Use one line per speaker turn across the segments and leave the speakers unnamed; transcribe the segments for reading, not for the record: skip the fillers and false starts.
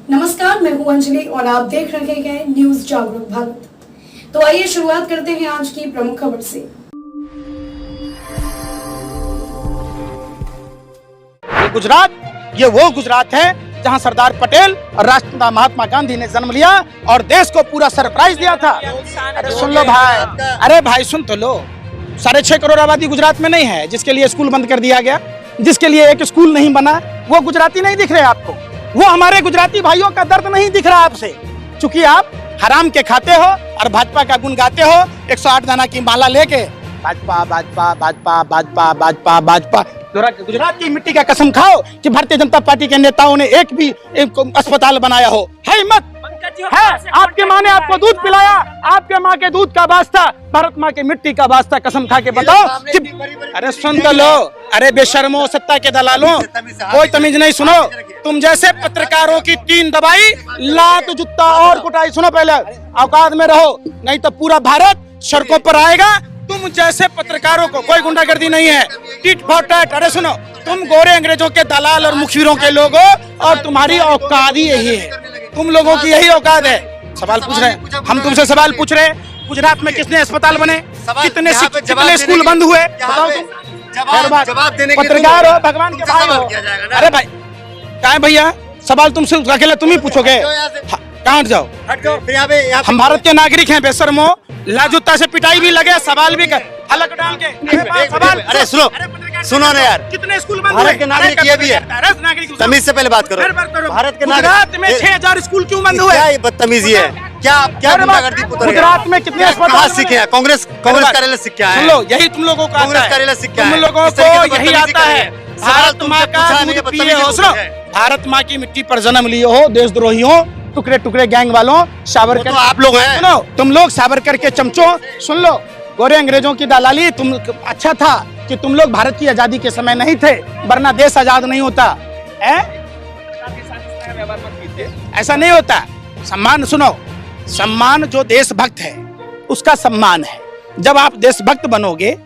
नमस्कार, मैं हूं अंजलि और आप देख रहे हैं न्यूज जागरूक भारत। तो आइए शुरुआत करते हैं आज की प्रमुख खबर से।
गुजरात ये वो गुजरात है जहां सरदार पटेल और राष्ट्रपिता महात्मा गांधी ने जन्म लिया और देश को पूरा सरप्राइज दिया था। अरे सुन लो भाई, अरे भाई सुन तो लो। 6.5 करोड़ आबादी गुजरात में नहीं है जिसके लिए स्कूल बंद कर दिया गया, जिसके लिए एक स्कूल नहीं बना। वो गुजराती नहीं दिख रहे आपको, वो हमारे गुजराती भाइयों का दर्द नहीं दिख रहा आपसे, क्योंकि आप हराम के खाते हो और भाजपा का गुण गाते हो। 108 दाना की माला लेके भाजपा भाजपा भाजपा भाजपा भाजपा भाजपा। गुजरात की मिट्टी का कसम खाओ कि भारतीय जनता पार्टी के नेताओं ने एक भी अस्पताल बनाया हो। है हिम्मत है? आपके माँ ने आपको दूध पिलाया, आपके माँ के दूध का वास्ता, भारत माँ की मिट्टी का वास्ता कसम खा के बताओ कि अरे सुन तो लो। अरे बेशर्मो, सत्ता के दलालों, कोई तमीज नहीं। सुनो, तुम जैसे पत्रकारों की 3 दबाई, लात जूता और कुटाई। सुनो, पहले औकात में रहो, नहीं तो पूरा भारत सड़कों पर आएगा। तुम जैसे पत्रकारों को कोई गुंडागर्दी नहीं है, टिट फॉर टैट। अरे सुनो, तुम गोरे अंग्रेजों के दलाल और मुखबिरों के लोग हो और तुम्हारी औकात ही यही है। तुम लोगों की यही औकात है। सवाल पूछ रहे हैं हम, तुमसे सवाल पूछ रहे हैं। गुजरात में कितने अस्पताल बने, कितने स्कूल बंद हुए, बताओ तुम।
जवाब देने के
पत्रकार हो, भगवान के भाई हो। अरे भाई क्या है भैया, सवाल तुमसे अकेले तुम ही पूछोगे? कहाँ जाओ, हम भारत के नागरिक हैं। बेशर्मो, लाजूता से पिटाई भी लगे, सवाल भी कर, हलक डाल के सवाल।
अरे सुनो ना यार,
कितने स्कूल बंद
भारत के नागरिक ये भी है। तमीज से पहले बात करो। भारत के
गुजरात में 6000 स्कूल क्यों बंद हुए?
क्या ये बदतमीजी है? क्या गुंडागर्दी?
गुजरात में कितने अस्पताल
सीखे हैं? कांग्रेस कार्यालय सीख के आए हैं।
सुन लो, यही तुम लोगों का
कांग्रेस कार्यालय सीख के आए
तुम
हैं।
लोगों को यही आता है। भारत माँ का दूध पिए हो। सुनो, भारत माँ की मिट्टी पर जन्म लिए हो, देशद्रोहियों, टुकड़े टुकड़े गैंग वालों, सावरकर।
तो आप लोग हैं।
सुनो, तुम लोग सावरकर के चमचों। सुन लो, गोरे अंग्रेजों की दलाली। तुम अच्छा था कि तुम लोग भारत की आजादी के समय नहीं थे, वरना देश आजाद नहीं होता है। ऐसा नहीं होता। सम्मान, सुनो, सम्मान जो देशभक्त है उसका सम्मान है। जब आप देशभक्त बनोगे,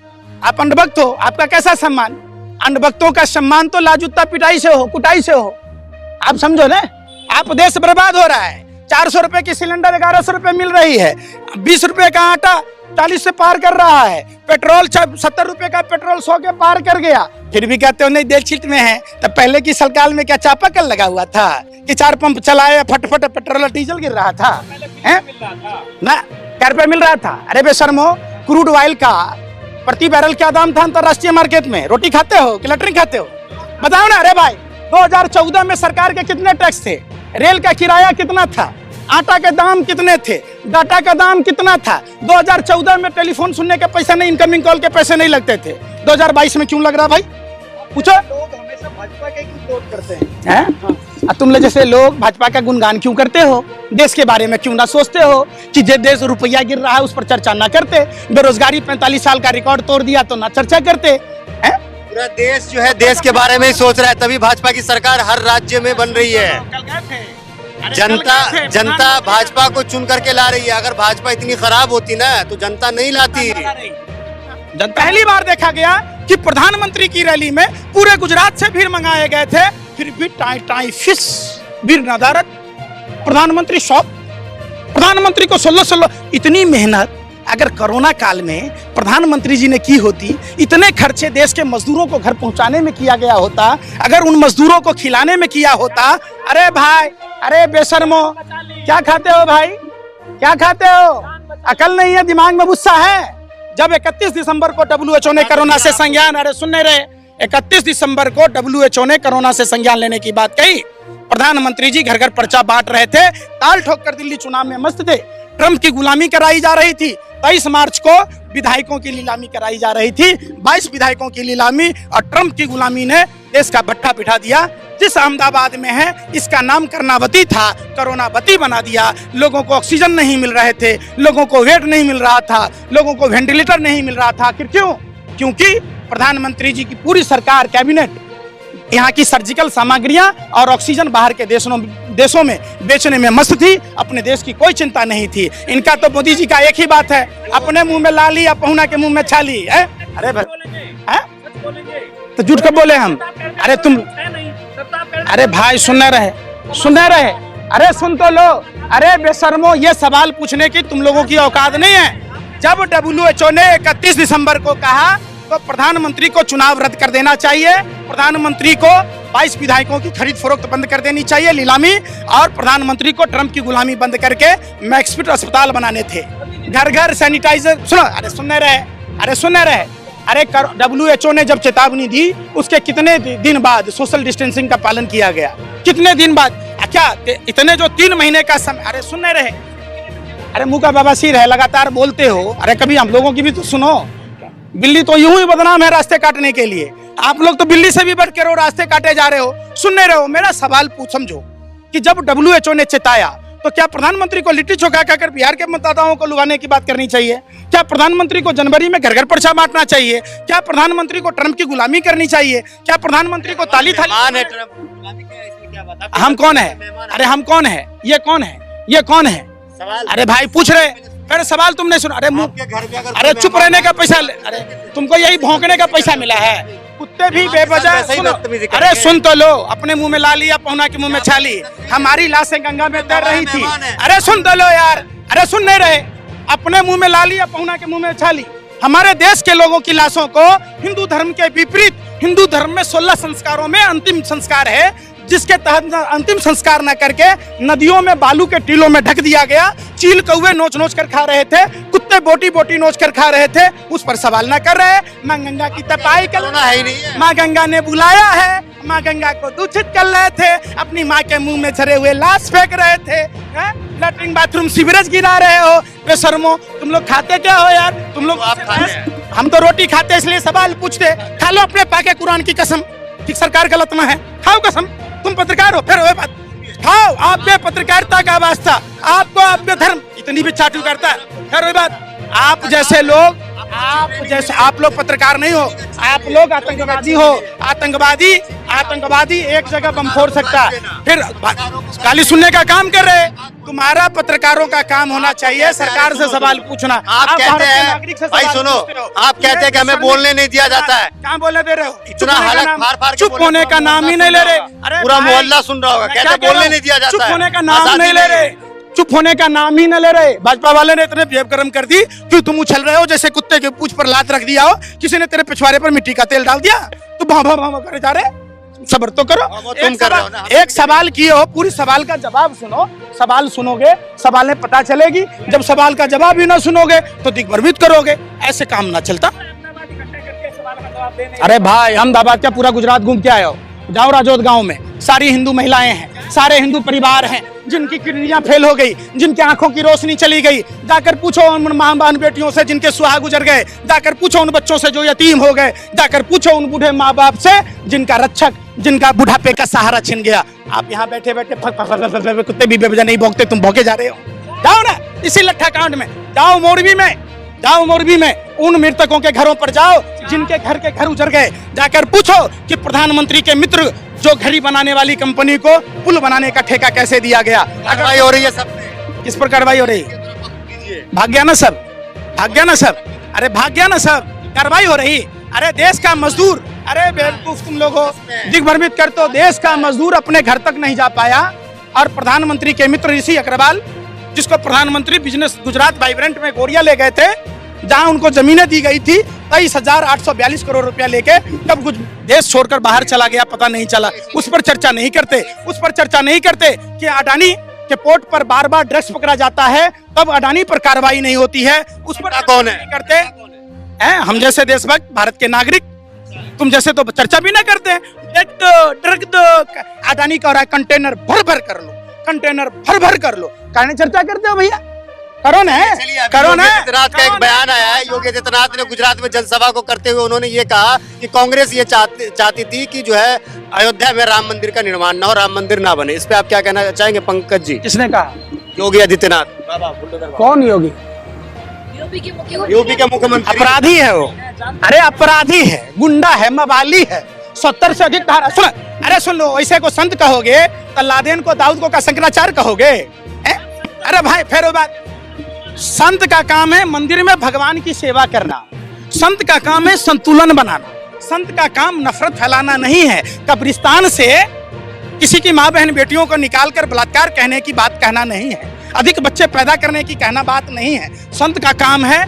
आप अंधभक्त हो, आपका कैसा सम्मान? अंधभक्तों का सम्मान तो लाजूता पिटाई से हो, कुटाई से हो। आप समझो ना, आप देश बर्बाद हो रहा है। 400 रुपए की सिलेंडर 1100 रुपए मिल रही है। 20 रुपए का आटा 40 से पार कर रहा है। पेट्रोल 70 रुपए का पेट्रोल 100 के पार कर गया। फिर भी कहते हो नहीं देश हित में है। तो पहले की सरकार में क्या चापाकल लगा हुआ था कि 4 पंप चलाए, फटफट पेट्रोल डीजल गिर रहा था? ना, क्या रुपए मिल रहा था? अरे बेशर्मो, क्रूड ऑयल का प्रति बैरल क्या दाम था अंतरराष्ट्रीय मार्केट में? रोटी खाते हो कि लैट्रिन खाते हो? बताओ ना। अरे भाई, 2014 में सरकार के कितने टैक्स थे? रेल का किराया कितना था? आटा के दाम कितने थे? डाटा का दाम कितना था? 2014 में टेलीफोन सुनने के पैसे नहीं, इनकमिंग कॉल के पैसे नहीं लगते थे। 2022 में क्यों लग रहा भाई? पूछो। लोग हमेशा भाजपा के क्यों विरोध करते हैं? तुम लोग जैसे लोग भाजपा का गुणगान क्यों करते हो? देश के बारे में क्यों ना सोचते हो कि जे देश रुपया गिर रहा है उस पर चर्चा ना करते? बेरोजगारी 45 साल का रिकॉर्ड तोड़ दिया तो ना चर्चा करते?
पूरा देश जो है देश के बारे में ही सोच रहा है, तभी भाजपा की सरकार हर राज्य में बन रही है। जनता भाजपा को चुन करके ला रही है। अगर भाजपा इतनी खराब होती ना तो जनता नहीं लाती।
पहली बार देखा गया कि प्रधानमंत्री की रैली में पूरे गुजरात से भीड़ मंगाए गए थे, फिर भी टाई फिश भीड़ नदारत। प्रधानमंत्री शॉप, प्रधानमंत्री को 16 इतनी मेहनत अगर कोरोना काल में प्रधानमंत्री जी ने की होती, इतने खर्चे देश के मजदूरों को घर पहुंचाने में किया गया होता, अगर उन मजदूरों को खिलाने में किया होता। अरे भाई, अरे बेशर्मो, क्या खाते हो भाई? क्या खाते हो? अकल नहीं है, दिमाग में गुस्सा है। जब 31 दिसंबर को WHO ने कोरोना से संज्ञान, अरे सुन नहीं रहे, 31 दिसंबर को WHO ने कोरोना से संज्ञान लेने की बात कही। प्रधानमंत्री जी घर घर पर्चा बांट रहे थे, ताल ठोक कर दिल्ली चुनाव में मस्त थे। ट्रंप की गुलामी कराई जा रही थी। 23 मार्च को विधायकों की नीलामी कराई जा रही थी। 22 विधायकों की नीलामी और ट्रंप की गुलामी ने देश का भट्ठा बिठा दिया। जिस अहमदाबाद में है, इसका नाम कर्नावती था, कोरोनावती बना दिया। लोगों को ऑक्सीजन नहीं मिल रहे थे, लोगों को बेड नहीं मिल रहा था, लोगों को वेंटिलेटर नहीं मिल रहा था। क्यों? क्योंकि प्रधानमंत्री जी की पूरी सरकार, कैबिनेट यहाँ की सर्जिकल सामग्रियां और ऑक्सीजन बाहर के देशों में बेचने में मस्त थी। अपने देश की कोई चिंता नहीं थी। इनका तो मोदी जी का एक ही बात है, अपने मुंह में लाली या पहुना के मुंह में छाली है। अरे भाई, तो झूठ कब बोले हम? अरे तुम, अरे भाई सुनने रहे, अरे सुन तो लो, अरे बेशर्मो, ये सवाल पूछने की तुम लोगों की औकात नहीं है। जब WHO ने 31 दिसंबर को कहा तो प्रधानमंत्री को चुनाव रद्द कर देना चाहिए, प्रधानमंत्री को 22 विधायकों की खरीद फरोख्त बंद कर देनी चाहिए, नीलामी, और प्रधानमंत्री को ट्रंप की गुलामी बंद करके मैक्सफिट अस्पताल बनाने थे, घर घर सैनिटाइजर। सुनो, अरे सुनने रहे, अरे WHO ने जब चेतावनी दी उसके कितने दिन बाद सोशल डिस्टेंसिंग का पालन किया गया? कितने दिन बाद? क्या इतने जो 3 महीने का समय? अरे सुनने रहे, अरे मुंह का बवासीर है, लगातार बोलते हो। अरे कभी हम लोगों की भी तो सुनो। बिल्ली तो यूं ही बदनाम है रास्ते काटने के लिए, आप लोग तो बिल्ली से भी बढ़ के रास्ते काटे जा रहे हो। सुनने रहे हो, मेरा सवाल समझो कि जब WHO ने चेताया तो क्या प्रधानमंत्री को लिट्टी चोखा खाकर बिहार के मतदाताओं को लुभाने की बात करनी चाहिए? क्या प्रधानमंत्री को जनवरी में घर घर पर्चा बांटना चाहिए? क्या प्रधानमंत्री को ट्रंप की गुलामी करनी चाहिए? क्या प्रधानमंत्री को ताली थाली? हम कौन है? अरे हम कौन है? ये कौन है? ये कौन है? अरे भाई पूछ रहे, फिर सवाल तुमने सुना। अरे अरे चुप रहने का पैसा, अरे तुमको यही भौंकने का पैसा मिला है? कुत्ते भी बेवजह। अरे सुन तो लो, अपने मुंह में ला लिया, पहुना के मुंह में छाली। हमारी लाशें गंगा में तैर रही थी। अरे सुन तो लो यार, अरे सुन नहीं रहे, अपने मुंह में ला लिया, पहुना के मुंह में छाली। हमारे देश के लोगों की लाशों को हिंदू धर्म के विपरीत, हिंदू धर्म में 16 संस्कारों में अंतिम संस्कार है, जिसके तहत अंतिम संस्कार न करके नदियों में बालू के टीलों में ढक दिया गया। चील कौवे नोच नोच कर खा रहे थे, कुत्ते बोटी बोटी नोच कर खा रहे थे, उस पर सवाल न कर रहे। माँ गंगा की तपाई कर माँ गंगा ने बुलाया है, माँ गंगा को दूषित कर रहे थे, अपनी माँ के मुंह में झरे हुए लाश फेंक रहे थे, लैट्रिन बाथरूम सीवरेज गिरा रहे हो। बेशर्मो, तुम लोग खाते क्या हो यार? तुम लोग हम तो रोटी खाते इसलिए सवाल पूछते। खा लो अपने पाके कुरान की कसम कि सरकार गलत में है, खाओ कसम। तुम पत्रकार हो, फिर वो बात खाओ। आप पे पत्रकारिता का वास्ता, आपको आपके धर्म इतनी भी चाटू करता है, फिर वो बात। आप जैसे लोग, आप लोग पत्रकार नहीं हो, आप लोग आतंकवादी हो। आतंकवादी एक जगह बम फोड़ सकता है, फिर गाली सुनने का काम कर रहे। तुम्हारा पत्रकारों का काम होना चाहिए सरकार से सवाल पूछना।
आप कहते हैं, भाई सुनो, आप कहते हैं कि हमें बोलने नहीं दिया जाता है।
क्या बोलने दे रहे हो?
इतना हालत फाड़ फाड़
चुप होने का नाम ही नहीं ले रहे। अरे
पूरा मोहल्ला सुन रहा होगा, कहते बोलने नहीं दिया जाता है।
चुप होने का नाम नहीं ले रहे, चुप होने का नाम ही न ले रहे। भाजपा वाले ने इतने बेगरम कर दी कि तुम उछल रहे हो जैसे कुत्ते के पूंछ पर लात रख दिया हो, किसी ने तेरे पिछवाड़े पर मिट्टी का तेल डाल दिया, तो भाव भाव करे जा रहे। सब्र तो करो।
तुम कर रहे हो ना।
एक सवाल किए हो, पूरी सवाल का जवाब सुनो। सवाल सुनोगे, सवाल में पता चलेगी। जब सवाल का जवाब ही ना सुनोगे तो दिग्भ्रमित करोगे। ऐसे काम ना चलता। अरे भाई, अहमदाबाद क्या पूरा गुजरात घूम के आए हो? जाओ राजौद गांव में, सारी हिंदू महिलाएं हैं, सारे हिंदू परिवार हैं, जिनकी किडनियां फेल हो गई, जिनकी आंखों की रोशनी चली गई। जाकर पूछो उन मां बहन बेटियों से जिनके सुहाग गुजर गए, जाकर पूछो उन बच्चों से जो यतीम हो गए, जाकर पूछो उन बूढ़े माँ बाप से जिनका रक्षक, जिनका बुढ़ापे का सहारा छिन गया। आप यहाँ बैठे बैठे कुत्ते भी बेवजह नहीं भौंकते, तुम भौंके जा रहे हो। जाओ ना इसी लट्ठा कांड में, जाओ मोरबी में उन मृतकों के घरों पर जाओ जिनके घर के घर उजड़ गए। जाकर पूछो कि प्रधानमंत्री के मित्र जो घड़ी बनाने वाली कंपनी को पुल बनाने का ठेका कैसे दिया गया।
कार्रवाई हो रही है सब,
किस पर कार्रवाई हो रही? भाग गया ना सब। अरे भाग गया ना सब, कार्रवाई हो रही। अरे देश का मजदूर, अरे बेवकूफ तुम लोग हो, दिग्भ्रमित कर तो देश का मजदूर अपने घर तक नहीं जा पाया, और प्रधानमंत्री के मित्र ऋषि अग्रवाल, जिसको प्रधानमंत्री बिजनेस गुजरात वाइब्रेंट में गोरिया ले गए थे, जहां उनको जमीनें दी गई थी, 23,842 करोड़ रुपया लेके कब कुछ देश छोड़कर बाहर चला गया पता नहीं चला। उस पर चर्चा नहीं करते कि अडानी के पोर्ट पर बार बार ड्रग्स पकड़ा जाता है, तब अडानी पर कार्रवाई नहीं होती है। उस पर कौन है करते हैं? हम जैसे देशभक्त भारत के नागरिक, तुम जैसे तो चर्चा भी ना करते हैं। ड्रग दो, अडानी का हो रहा है कंटेनर भर भर कर लो, कहने चर्चा करते हो भैया? करो ना।
आदित्यनाथ का एक बयान आया है। योगी आदित्यनाथ ने गुजरात में जनसभा को करते हुए उन्होंने ये कहा कि कांग्रेस ये चाहती थी कि जो है अयोध्या में राम मंदिर का निर्माण ना हो, राम मंदिर ना बने। इस पे आप क्या कहना चाहेंगे पंकज जी?
किसने कहा?
योगी आदित्यनाथ।
कौन योगी?
यूपी के मुख्यमंत्री।
अपराधी है वो। अरे अपराधी है, गुंडा है, मवाली है, 70 से अधिक धारा। सुन, अरे सुन लो, ऐसे को संत कहोगे तो लादेन को दाऊद को का शंकराचार्य कहोगे? अरे भाई, फिर वो बात, संत का काम है मंदिर में भगवान की सेवा करना, संत का काम है संतुलन बनाना, संत का काम नफरत फैलाना नहीं है। कब्रिस्तान से किसी की माँ बहन बेटियों को निकाल कर बलात्कार कहने की बात कहना नहीं है, अधिक बच्चे पैदा करने की कहना बात नहीं है। संत का काम है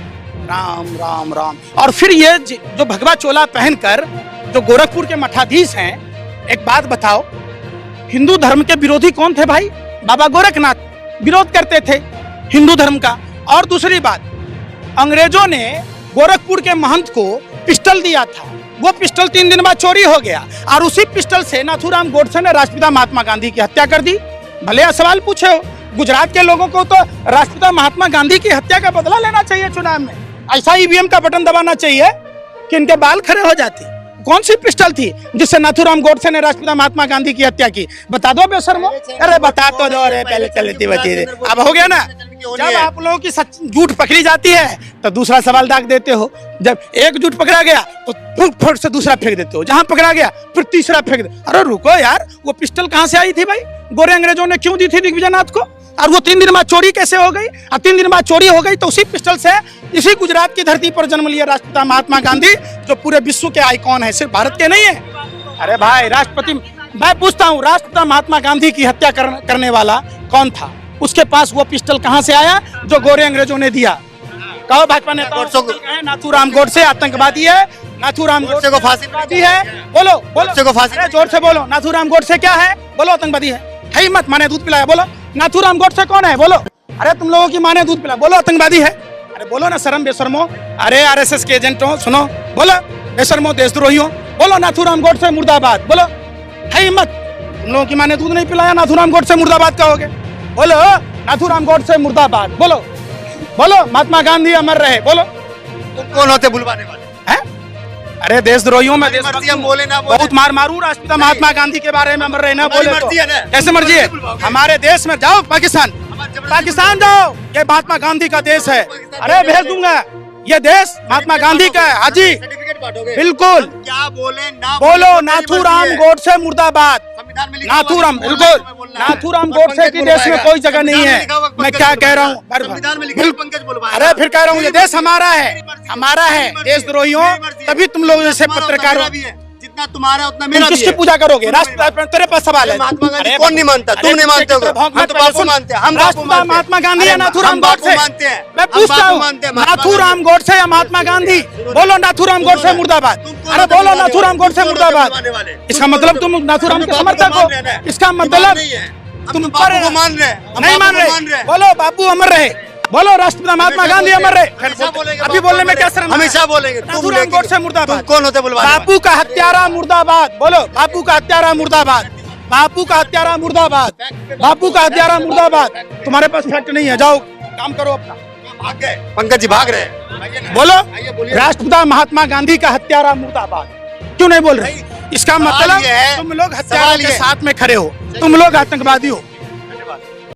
राम राम राम। और फिर ये जो भगवा चोला पहनकर जो गोरखपुर के मठाधीश हैं, एक बात बताओ, हिंदू धर्म के विरोधी कौन थे भाई? बाबा गोरखनाथ विरोध करते थे हिंदू धर्म का। और दूसरी बात, अंग्रेजों ने गोरखपुर के महंत को पिस्टल दिया था, वो पिस्टल 3 दिन बाद चोरी हो गया और उसी पिस्टल से नाथूराम गोडसे ने राष्ट्रपिता महात्मा गांधी की हत्या कर दी। भले आप सवाल पूछे हो, गुजरात के लोगों को तो राष्ट्रपिता महात्मा गांधी की हत्या का बदला लेना चाहिए चुनाव में। ऐसा ईवीएम का बटन दबाना चाहिए कि इनके बाल खड़े हो जाते। कौन सी पिस्टल थी जिससे नाथूराम गोडसे ने राष्ट्रपिता महात्मा गांधी की हत्या की? बता दो बेशर्मो। अरे बता तो दो, अरे पहले चलती बची। अब हो गया ना, जब आप लोगों की झूठ पकड़ी जाती है तो दूसरा सवाल दाग देते हो। जब एक झूठ पकड़ा गया तो फुट से दूसरा फेंक देते हो, जहां पकड़ा गया फिर तीसरा फेंक दे। अरे रुको यार, वो पिस्टल कहां से आई थी भाई? गोरे अंग्रेजों ने क्यों दी थी दिग्विजयनाथ को? और वो 3 दिन बाद चोरी कैसे हो गई? और 3 दिन बाद चोरी हो गई तो उसी पिस्टल से इसी गुजरात की धरती पर जन्म लिया राष्ट्रपिता महात्मा गांधी, जो पूरे विश्व के आइकॉन है, सिर्फ भारत के नहीं है। अरे भाई, राष्ट्रपति, मैं पूछता हूँ, राष्ट्रपिता महात्मा गांधी की हत्या करने वाला कौन था? उसके पास वो पिस्टल कहां से आया जो गोरे अंग्रेजों ने दिया? कहो भाजपा नेता, नाथूराम गोडसे आतंकवादी है, नाथूराम गोडसे को फांसी है। बोलो बोलो, जोर से बोलो, नाथूराम गोडसे क्या है? बोलो आतंकवादी है ही मत, माने दूध पिलाया। बोलो नाथूराम गोडसे कौन है? बोलो। अरे तुम लोगों की माने दूध पिलाया, बोलो आतंकवादी है। अरे बोलो ना शर्म बेशर्मो। अरे आरएसएस के एजेंट हो, सुनो, बोलो बेशर्मो देशद्रोहियों, बोलो नाथूराम गोडसे मुर्दाबाद। बोलो है मत, तुम लोगों की माने दूध नहीं पिलाया, नाथूराम गोडसे मुर्दाबाद कहोगे? बोलो नाथूराम गोडसे मुर्दाबाद। बोलो बोलो महात्मा गांधी अमर रहे। बोलो।
तुम कौन होते बुलवाने वाले?
हैं? अरे देशद्रोहियों में
हम बोले ना बोले,
बहुत मार मारू राष्ट्रपिता महात्मा गांधी के बारे में, अमर रहे ना बोले तो कैसे मर्जी है? हमारे देश में जाओ, पाकिस्तान जाओ, ये महात्मा गांधी का देश है। अरे भेज दूंगा, ये देश महात्मा गांधी का है। हाजी बिल्कुल,
क्या बोले ना
बोलो नाथूराम गोडसे मुर्दाबाद। नाथूराम, बिल्कुल, नाथूराम गोडसे की देश में कोई जगह नहीं है। मैं क्या कह रहा हूँ? अरे फिर कह रहा हूँ, ये देश हमारा है, हमारा है। देशद्रोहियों, तभी तुम लोग जैसे पत्रकारों,
जितना तुम्हारा उतना मेरा।
किसकी पूजा करोगे? राष्ट्रपिता, तेरे पास सवाल है।
कौन नहीं मानता? तुम नहीं मानते हो? हम तो बापू मानते हैं। हम
राष्ट्रपिता महात्मा गांधी या नाथूराम गोडसे
मानते हैं।
मैं पूछता हूँ, नाथूराम गोडसे या महात्मा गांधी? बोलो नाथूराम गोडसे मुर्दाबाद। अरे बोलो नाथूराम गोडसे मुर्दाबाद। इसका मतलब तुम नाथूराम के समर्थक हो? इसका मतलब तुम
बापू को मान रहे?
नहीं मान रहे? बोलो बापू अमर रहे, बोलो राष्ट्रपिता महात्मा गांधी अमर रहे। अभी बोलने में क्या शर्म?
हमेशा बोलेंगे।
नाथूराम गोडसे मुर्दाबाद।
कौन होते बुलवाने?
बापू का हत्यारा मुर्दाबाद। बोलो बापू का हत्यारा मुर्दाबाद, बापू का हत्यारा मुर्दाबाद, बापू का हत्यारा मुर्दाबाद। तुम्हारे पास फैक्ट नहीं है, जाओ काम करो अपना।
भाग गए पंकज जी, भाग रहे।
बोलो राष्ट्रपिता महात्मा गांधी का हत्यारा मुर्दाबाद। क्यों नहीं बोल रहे? इसका मतलब तुम लोग हत्यारों के साथ में खड़े हो, तुम लोग आतंकवादी हो।